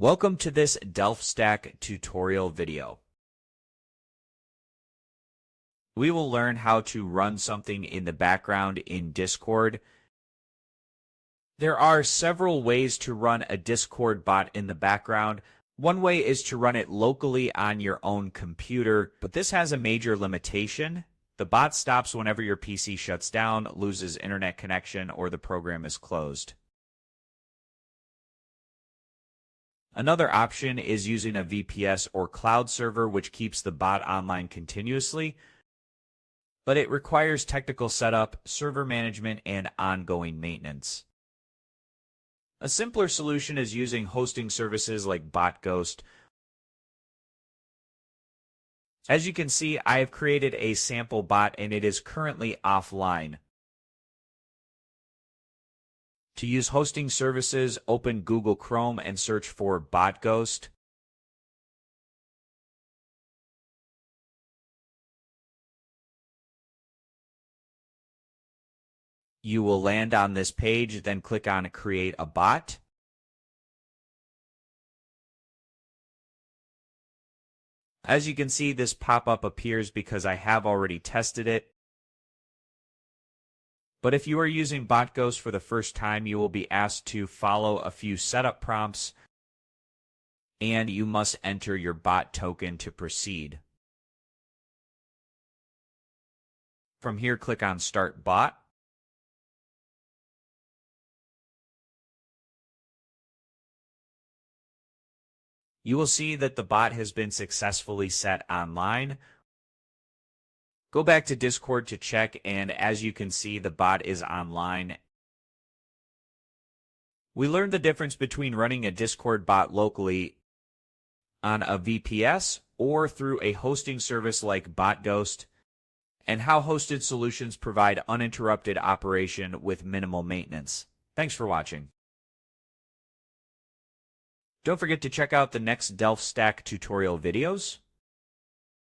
Welcome to this Delph Stack tutorial video. We will learn how to run something in the background in Discord. There are several ways to run a Discord bot in the background. One way is to run it locally on your own computer, but this has a major limitation. The bot stops whenever your PC shuts down, loses internet connection, or the program is closed. Another option is using a VPS or cloud server, which keeps the bot online continuously, but it requires technical setup, server management, and ongoing maintenance. A simpler solution is using hosting services like Botghost. As you can see, I have created a sample bot and it is currently offline. To use hosting services, open Google Chrome and search for Botghost. You will land on this page, then click on Create a Bot. As you can see, this pop-up appears because I have already tested it. But if you are using Botghost for the first time, you will be asked to follow a few setup prompts, and you must enter your bot token to proceed. From here, click on Start Bot. You will see that the bot has been successfully set online. Go back to Discord to check, and as you can see, the bot is online. We learned the difference between running a Discord bot locally on a VPS or through a hosting service like Botghost, and how hosted solutions provide uninterrupted operation with minimal maintenance. Thanks for watching. Don't forget to check out the next Delph Stack tutorial videos.